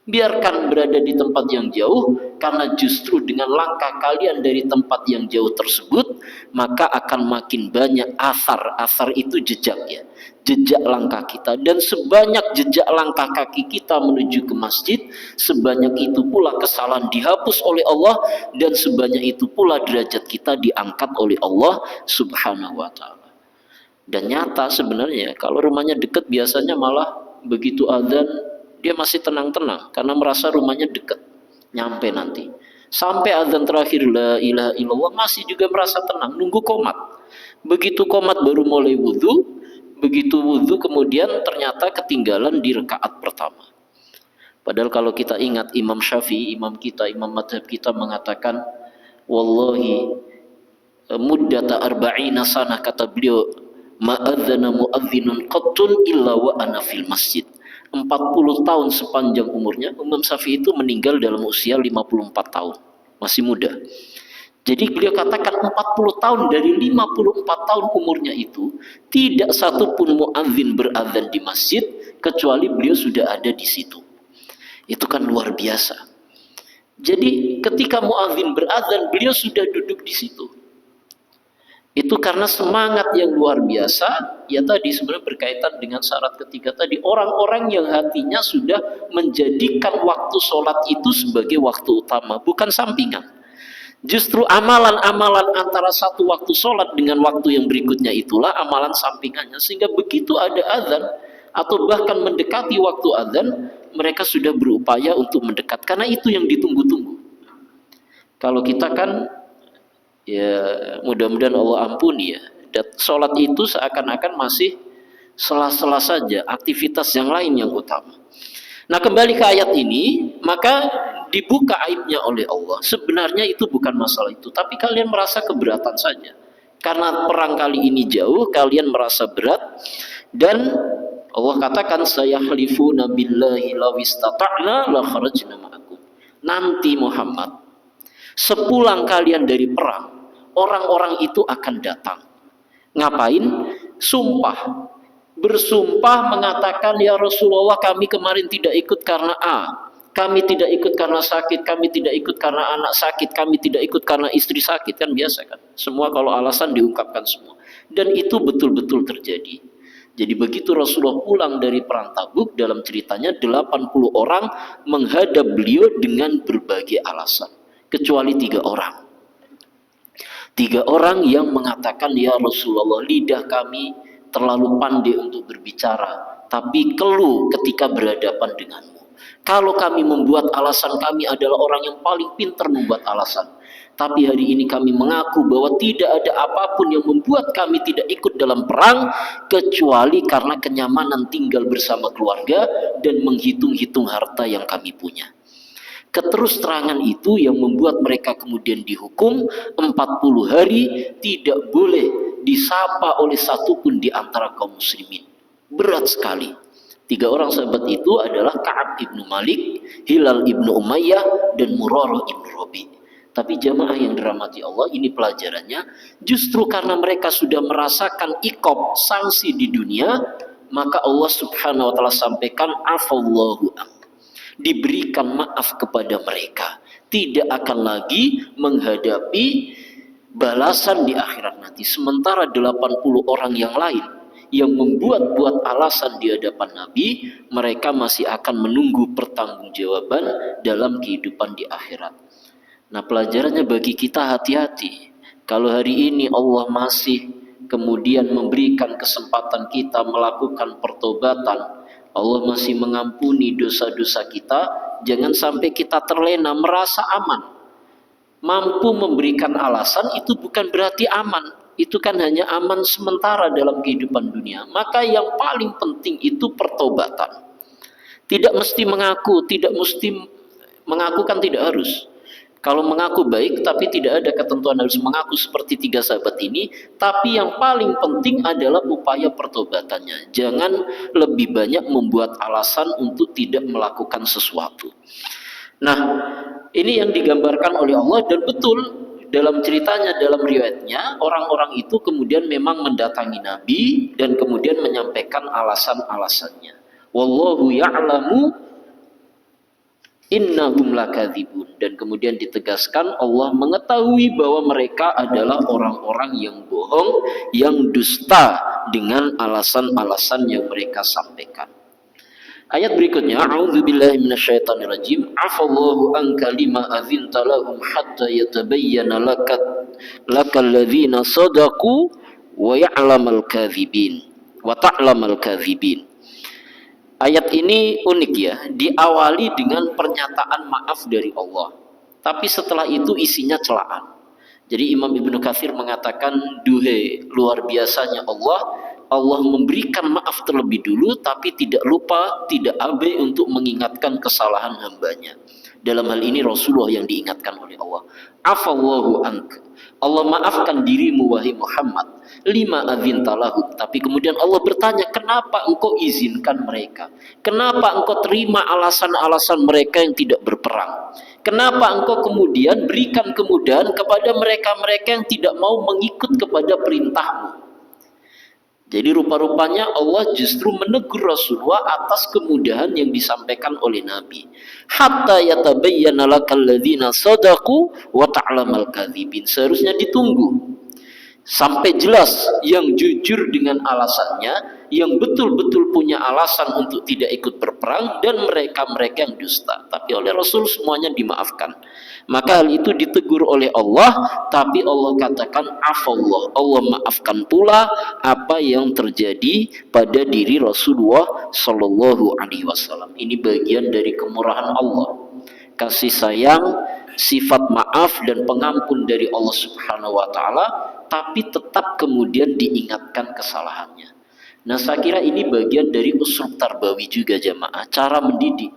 Biarkan berada di tempat yang jauh, karena justru dengan langkah kalian dari tempat yang jauh tersebut, maka akan makin banyak asar. Asar itu jejak ya, jejak langkah kita. Dan sebanyak jejak langkah kaki kita menuju ke masjid, sebanyak itu pula kesalahan dihapus oleh Allah, dan sebanyak itu pula derajat kita diangkat oleh Allah Subhanahu wa ta'ala. Dan nyata sebenarnya kalau rumahnya dekat, biasanya malah begitu adzan dia masih tenang-tenang karena merasa rumahnya dekat, nyampe nanti. Sampai azan terakhir la ilaha illallah masih juga merasa tenang, nunggu qomat. Begitu qomat baru mulai wudhu, begitu wudhu kemudian ternyata ketinggalan di rakaat pertama. Padahal kalau kita ingat Imam Syafi'i, imam kita, imam madhab kita mengatakan, wallahi muddata arba'ina sanah, kata beliau, ma'adzana mu'adzinun qattun illa wa ana fil masjid. 40 tahun sepanjang umurnya, Imam Syafi'i itu meninggal dalam usia 54 tahun. Masih muda. Jadi beliau katakan 40 tahun dari 54 tahun umurnya itu, tidak satupun muadzin berazan di masjid, kecuali beliau sudah ada di situ. Itu kan luar biasa. Jadi ketika muadzin berazan, beliau sudah duduk di situ. Itu karena semangat yang luar biasa, ya tadi sebenarnya berkaitan dengan syarat ketiga tadi, orang-orang yang hatinya sudah menjadikan waktu sholat itu sebagai waktu utama, bukan sampingan. Justru amalan-amalan antara satu waktu sholat dengan waktu yang berikutnya itulah amalan sampingannya, sehingga begitu ada azan atau bahkan mendekati waktu azan, mereka sudah berupaya untuk mendekat, karena itu yang ditunggu-tunggu. Kalau kita kan ya mudah-mudahan Allah ampuni ya, dan sholat itu seakan-akan masih sela-sela saja, aktivitas yang lain yang utama. Nah, kembali ke ayat ini, maka dibuka aibnya oleh Allah. Sebenarnya itu bukan masalah itu, tapi kalian merasa keberatan saja. Karena perang kali ini jauh, kalian merasa berat, dan Allah katakan, sayahlifuna billahi law istata'na la kharajna ma'akum. Nanti Muhammad, sepulang kalian dari perang, orang-orang itu akan datang. Ngapain? Sumpah. Bersumpah mengatakan, ya Rasulullah, kami kemarin tidak ikut karena A, kami tidak ikut karena sakit, kami tidak ikut karena anak sakit, kami tidak ikut karena istri sakit. Kan biasa kan, semua kalau alasan diungkapkan semua. Dan itu betul-betul terjadi. Jadi begitu Rasulullah pulang dari perang Tabuk, dalam ceritanya 80 orang menghadap beliau dengan berbagai alasan, kecuali 3 orang. 3 orang yang mengatakan, ya Rasulullah, lidah kami terlalu pandai untuk berbicara, tapi keluh ketika berhadapan denganmu. Kalau kami membuat alasan, kami adalah orang yang paling pintar membuat alasan. Tapi hari ini kami mengaku bahwa tidak ada apapun yang membuat kami tidak ikut dalam perang, kecuali karena kenyamanan tinggal bersama keluarga dan menghitung-hitung harta yang kami punya. Keterus terangan itu yang membuat mereka kemudian dihukum 40 hari tidak boleh disapa oleh satupun di antara kaum muslimin. Berat sekali. 3 orang sahabat itu adalah Ka'ab ibnu Malik, Hilal ibnu Umayyah, dan Murarah ibnu Rabi. Tapi jamaah yang dirahmati Allah, ini pelajarannya, justru karena mereka sudah merasakan iqab, sanksi di dunia, maka Allah Subhanahu wa ta'ala sampaikan, afallahu anhu, diberikan maaf kepada mereka, tidak akan lagi menghadapi balasan di akhirat nanti. Sementara 80 orang yang lain yang membuat-buat alasan di hadapan Nabi, mereka masih akan menunggu pertanggungjawaban dalam kehidupan di akhirat. Nah, pelajarannya bagi kita, hati-hati. Kalau hari ini Allah masih kemudian memberikan kesempatan kita melakukan pertobatan, Allah masih mengampuni dosa-dosa kita, jangan sampai kita terlena merasa aman. Mampu memberikan alasan itu bukan berarti aman. Itu kan hanya aman sementara dalam kehidupan dunia. Maka yang paling penting itu pertobatan. Tidak mesti mengaku, tidak mesti mengaku, kan tidak harus. Kalau mengaku baik tapi tidak ada ketentuan harus mengaku seperti 3 sahabat ini, tapi yang paling penting adalah upaya pertobatannya. Jangan lebih banyak membuat alasan untuk tidak melakukan sesuatu. Nah, ini yang digambarkan oleh Allah, dan betul dalam ceritanya, dalam riwayatnya, orang-orang itu kemudian memang mendatangi Nabi dan kemudian menyampaikan alasan-alasannya. Wallahu ya'lamu innahum lakadzibun, dan kemudian ditegaskan Allah mengetahui bahwa mereka adalah orang-orang yang bohong, yang dusta dengan alasan-alasan yang mereka sampaikan. Ayat berikutnya, a'udzubillahi minasyaitonirrajim, afallahu anka lima adzinta lahum hatta yatabayyana lakal ladzina sadaqu wa ya'lamal kadzibin wa ta'lamal kadzibin. Ayat ini unik ya, diawali dengan pernyataan maaf dari Allah, tapi setelah itu isinya celaan. Jadi Imam Ibnu Katsir mengatakan, duhe luar biasanya Allah memberikan maaf terlebih dulu, tapi tidak lupa, tidak abai untuk mengingatkan kesalahan hambanya. Dalam hal ini Rasulullah yang diingatkan oleh Allah. Afallahu anka, Allah maafkan dirimu wahai Muhammad, lima adzinta lahum. Tapi kemudian Allah bertanya, kenapa engkau izinkan mereka? Kenapa engkau terima alasan-alasan mereka yang tidak berperang? Kenapa engkau kemudian berikan kemudahan kepada mereka-mereka yang tidak mau mengikut kepada perintahmu? Jadi rupa-rupanya Allah justru menegur Rasulullah atas kemudahan yang disampaikan oleh Nabi. Hatta yatabayyana lakal ladzina shadaqu wa ta'lamal kadzibin. Seharusnya ditunggu sampai jelas yang jujur dengan alasannya, yang betul-betul punya alasan untuk tidak ikut berperang, dan mereka-mereka yang dusta. Tapi oleh Rasul semuanya dimaafkan. Maka hal itu ditegur oleh Allah, tapi Allah katakan afallah, Allah maafkan pula apa yang terjadi pada diri Rasulullah Shallallahu Alaihi Wasallam. Ini bagian dari kemurahan Allah, kasih sayang, sifat maaf dan pengampun dari Allah Subhanahu Wa Taala, tapi tetap kemudian diingatkan kesalahannya. Nah, saya kira ini bagian dari uslub tarbawi juga jamaah, cara mendidik.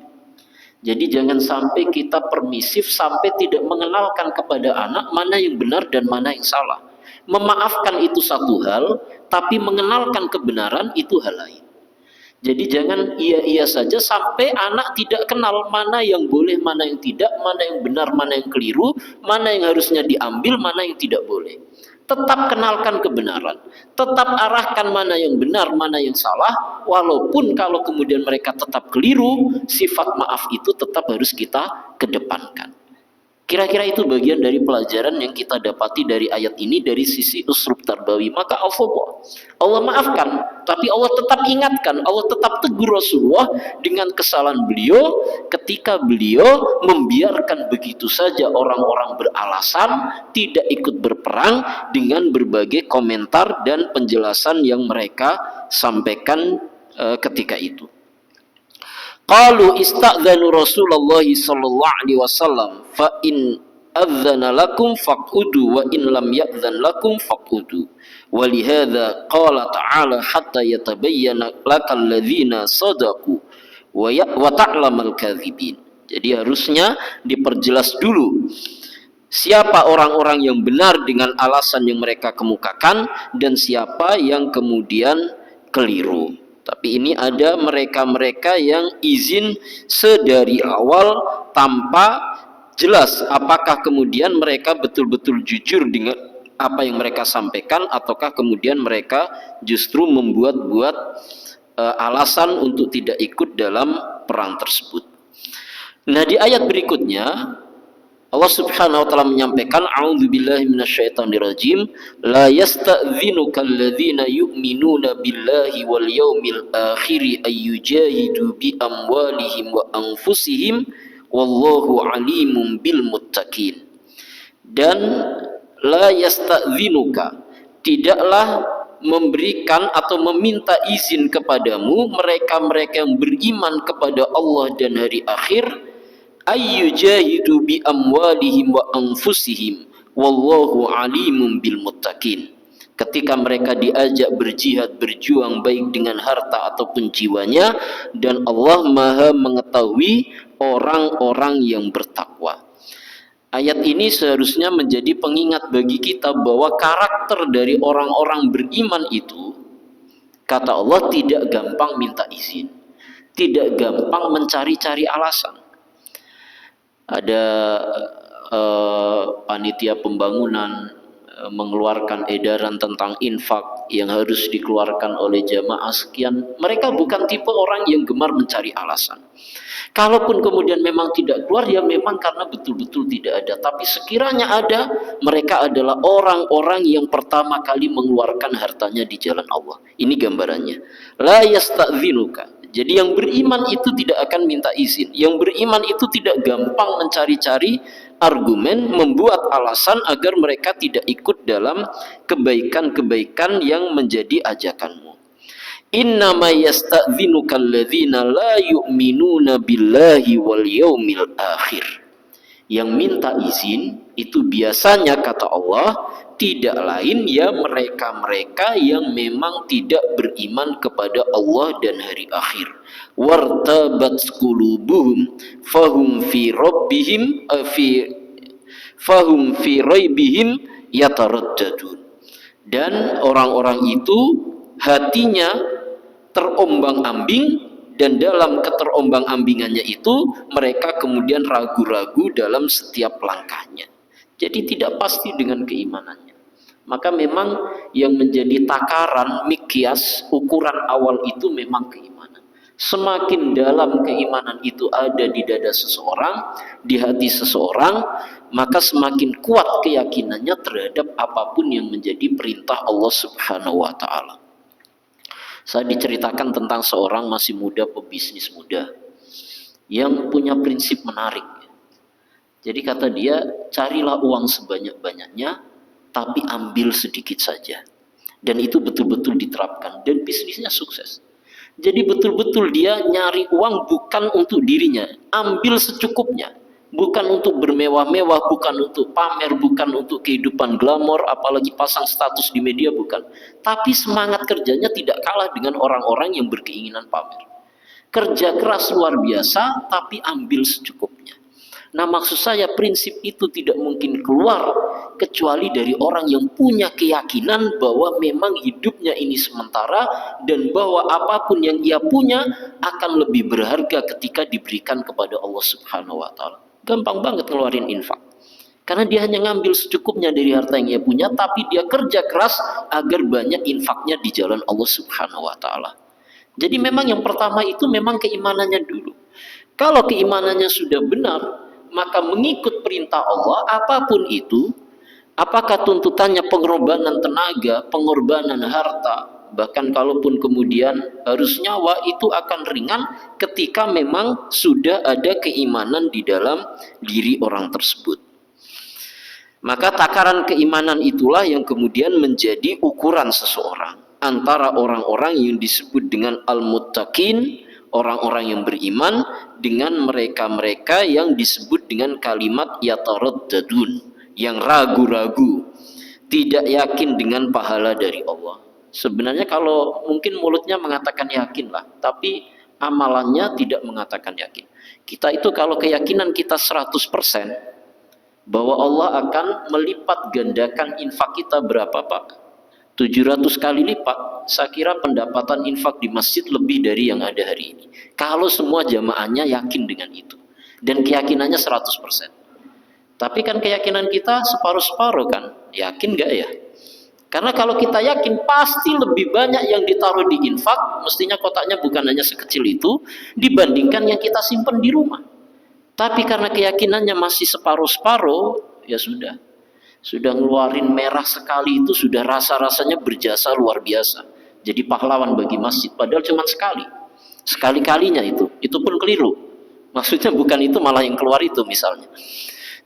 Jadi jangan sampai kita permisif sampai tidak mengenalkan kepada anak mana yang benar dan mana yang salah. Memaafkan itu satu hal, tapi mengenalkan kebenaran itu hal lain. Jadi jangan iya-iya saja sampai anak tidak kenal mana yang boleh, mana yang tidak, mana yang benar, mana yang keliru, mana yang harusnya diambil, mana yang tidak boleh. Tetap kenalkan kebenaran, tetap arahkan mana yang benar, mana yang salah, walaupun kalau kemudian mereka tetap keliru, sifat maaf itu tetap harus kita kedepankan. Kira-kira itu bagian dari pelajaran yang kita dapati dari ayat ini dari sisi uslub tarbawi. Maka Allah maafkan, tapi Allah tetap ingatkan, Allah tetap tegur Rasulullah dengan kesalahan beliau ketika beliau membiarkan begitu saja orang-orang beralasan tidak ikut berperang dengan berbagai komentar dan penjelasan yang mereka sampaikan ketika itu. Qalu ista'dzanu Rasulullah sallallahu alaihi wasallam fa in adzana lakum faqudu wa in lam ya'dzan lakum faqudu. Wa lihadza qala ta'ala hatta yatabayyana lakal ladzina sadaqu wa ta'lamal kadzibin. Jadi harusnya diperjelas dulu siapa orang-orang yang benar dengan alasan yang mereka kemukakan dan siapa yang kemudian keliru. Tapi ini ada mereka-mereka yang izin sedari awal tanpa jelas apakah kemudian mereka betul-betul jujur dengan apa yang mereka sampaikan, ataukah kemudian mereka justru membuat-buat alasan untuk tidak ikut dalam perang tersebut. Nah, di ayat berikutnya Allah Subhanahu wa taala menyampaikan, a'udzubillahi minasyaitonirrajim, la yasta'dzinukal ladzina yu'minuna billahi wal yaumil akhir ayyujahidu bi amwalihim wa anfusihim wallahu alimun bil muttaqin. Dan la yasta'dzinuka, tidaklah memberikan atau meminta izin kepadamu mereka-mereka yang beriman kepada Allah dan hari akhir, ayyujahidu bi amwalihim wa anfusihim wallahu alimun bil muttaqin. Ketika mereka diajak berjihad, berjuang baik dengan harta ataupun jiwanya, dan Allah Maha mengetahui orang-orang yang bertakwa. Ayat ini seharusnya menjadi pengingat bagi kita bahwa karakter dari orang-orang beriman itu, kata Allah, tidak gampang minta izin, tidak gampang mencari-cari alasan. Ada panitia pembangunan mengeluarkan edaran tentang infak yang harus dikeluarkan oleh jamaah sekian. Mereka bukan tipe orang yang gemar mencari alasan. Kalaupun kemudian memang tidak keluar, ya memang karena betul-betul tidak ada. Tapi sekiranya ada, mereka adalah orang-orang yang pertama kali mengeluarkan hartanya di jalan Allah. Ini gambarannya. La yasta'dzinuka. Jadi yang beriman itu tidak akan minta izin. Yang beriman itu tidak gampang mencari-cari argumen, membuat alasan agar mereka tidak ikut dalam kebaikan-kebaikan yang menjadi ajakanmu. Innama yasta'dzinuka alladzina la yu'minuna billahi wal yaumil akhir. Yang minta izin itu biasanya, kata Allah, tidak lain ya mereka-mereka yang memang tidak beriman kepada Allah dan hari akhir. Wartabat qulubuhum fahum fi rabbihim fahum fi raibihim yataraddadun. Dan orang-orang itu hatinya terombang-ambing, dan dalam keterombang-ambingannya itu mereka kemudian ragu-ragu dalam setiap langkahnya. Jadi tidak pasti dengan keimanannya. Maka memang yang menjadi takaran, mikyas, ukuran awal itu memang keimanan. Semakin dalam keimanan itu ada di dada seseorang, di hati seseorang, maka semakin kuat keyakinannya terhadap apapun yang menjadi perintah Allah Subhanahu wa ta'ala. Saya diceritakan tentang seorang masih muda, pebisnis muda yang punya prinsip menarik. Jadi kata dia, carilah uang sebanyak-banyaknya, tapi ambil sedikit saja. Dan itu betul-betul diterapkan, dan bisnisnya sukses. Jadi betul-betul dia nyari uang bukan untuk dirinya, ambil secukupnya. Bukan untuk bermewah-mewah, bukan untuk pamer, bukan untuk kehidupan glamor, apalagi pasang status di media, bukan. Tapi semangat kerjanya tidak kalah dengan orang-orang yang berkeinginan pamer. Kerja keras luar biasa, tapi ambil secukupnya. Nah, maksud saya prinsip itu tidak mungkin keluar kecuali dari orang yang punya keyakinan bahwa memang hidupnya ini sementara, dan bahwa apapun yang ia punya akan lebih berharga ketika diberikan kepada Allah Subhanahu wa ta'ala. Gampang banget ngeluarin infak, karena dia hanya ngambil secukupnya dari harta yang ia punya, tapi dia kerja keras agar banyak infaknya di jalan Allah Subhanahu wa ta'ala. Jadi memang yang pertama itu memang keimanannya dulu. Kalau keimanannya sudah benar, maka mengikut perintah Allah apapun itu, apakah tuntutannya pengorbanan tenaga, pengorbanan harta, bahkan kalaupun kemudian harus nyawa, itu akan ringan ketika memang sudah ada keimanan di dalam diri orang tersebut. Maka takaran keimanan itulah yang kemudian menjadi ukuran seseorang antara orang-orang yang disebut dengan al-muttaqin, orang-orang yang beriman, dengan mereka-mereka yang disebut dengan kalimat yataraddadun, yang ragu-ragu, tidak yakin dengan pahala dari Allah. Sebenarnya kalau mungkin mulutnya mengatakan yakin lah, tapi amalannya tidak mengatakan yakin. Kita itu kalau keyakinan kita 100% bahwa Allah akan melipat gandakan infak kita berapa, Pak? 700 kali lipat. Saya kira pendapatan infak di masjid lebih dari yang ada hari ini, kalau semua jamaahnya yakin dengan itu dan keyakinannya 100%. Tapi kan keyakinan kita separuh-separuh kan, yakin gak ya? Karena kalau kita yakin pasti lebih banyak yang ditaruh di infak, mestinya kotaknya bukan hanya sekecil itu dibandingkan yang kita simpan di rumah. Tapi karena keyakinannya masih separuh-separuh, ya sudah ngeluarin merah sekali itu sudah rasa-rasanya berjasa luar biasa. Jadi pahlawan bagi masjid, padahal cuma sekali. Sekali-kalinya itu pun keliru. Maksudnya bukan itu, malah yang keluar itu misalnya.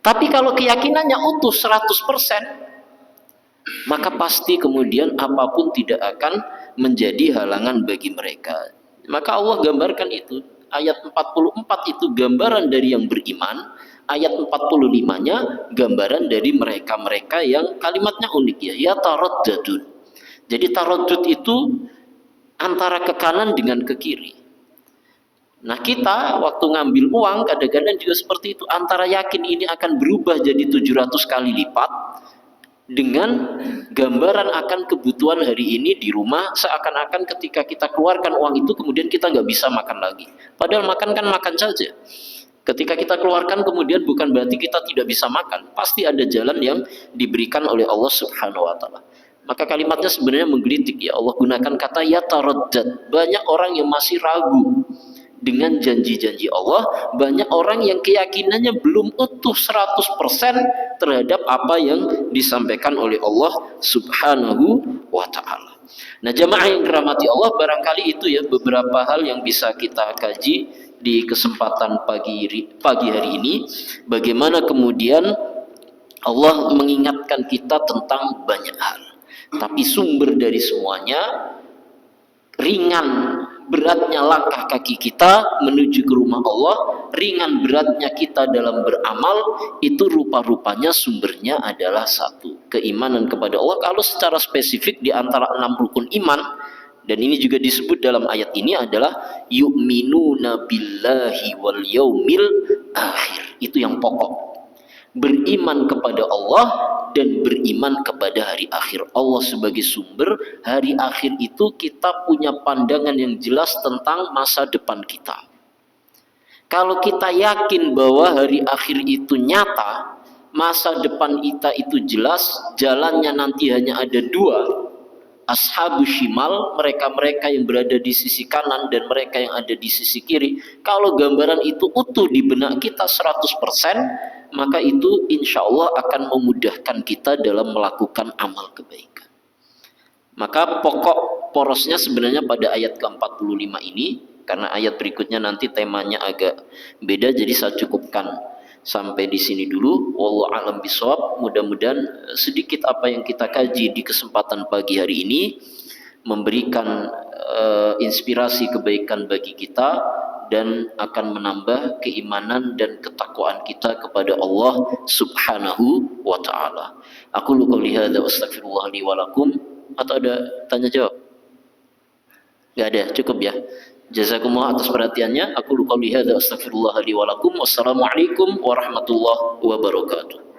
Tapi kalau keyakinannya utuh 100%, maka pasti kemudian apapun tidak akan menjadi halangan bagi mereka. Maka Allah gambarkan itu. Ayat 44 itu gambaran dari yang beriman. Ayat 45-nya gambaran dari mereka-mereka yang kalimatnya unik ya taraddadun. Jadi taraddud itu antara ke kanan dengan ke kiri. Nah kita waktu ngambil uang kadang-kadang juga seperti itu. Antara yakin ini akan berubah jadi 700 kali lipat dengan gambaran akan kebutuhan hari ini di rumah, seakan-akan ketika kita keluarkan uang itu kemudian kita nggak bisa makan lagi. Padahal makan kan makan saja. Ketika kita keluarkan kemudian bukan berarti kita tidak bisa makan. Pasti ada jalan yang diberikan oleh Allah Subhanahu wa taala. Maka kalimatnya sebenarnya menggelitik ya. Allah gunakan kata yataraddad. Banyak orang yang masih ragu dengan janji-janji Allah. Banyak orang yang keyakinannya belum utuh 100% terhadap apa yang disampaikan oleh Allah Subhanahu wa taala. Nah, jamaah yang dirahmati Allah, barangkali itu ya beberapa hal yang bisa kita kaji di kesempatan pagi hari ini. Bagaimana kemudian Allah mengingatkan kita tentang banyak hal. Tapi sumber dari semuanya, ringan beratnya langkah kaki kita menuju ke rumah Allah, ringan beratnya kita dalam beramal, itu rupa-rupanya sumbernya adalah satu, keimanan kepada Allah. Kalau secara spesifik di antara 6 rukun iman, dan ini juga disebut dalam ayat ini adalah yu'minuna billahi wal yaumil akhir. Itu yang pokok. Beriman kepada Allah dan beriman kepada hari akhir. Allah sebagai sumber, hari akhir itu kita punya pandangan yang jelas tentang masa depan kita. Kalau kita yakin bahwa hari akhir itu nyata, masa depan kita itu jelas, jalannya nanti hanya ada dua. Ashabus shimal, mereka-mereka yang berada di sisi kanan dan mereka yang ada di sisi kiri. Kalau gambaran itu utuh di benak kita 100%, maka itu insya Allah akan memudahkan kita dalam melakukan amal kebaikan. Maka pokok porosnya sebenarnya pada ayat ke-45 ini, karena ayat berikutnya nanti temanya agak beda, jadi saya cukupkan sampai di sini dulu. Wallahu a'lam bishawab. Mudah-mudahan sedikit apa yang kita kaji di kesempatan pagi hari ini memberikan inspirasi kebaikan bagi kita dan akan menambah keimanan dan ketakwaan kita kepada Allah Subhanahu wa taala. Aku qouli hadza wa astaghfirullah li wa lakum. Atau ada tanya jawab? Enggak ada, cukup ya. Jazakumullah atas perhatiannya. Aku qouli hadza wa astaghfirullah li wa lakum. Wassalamualaikum warahmatullahi wabarakatuh.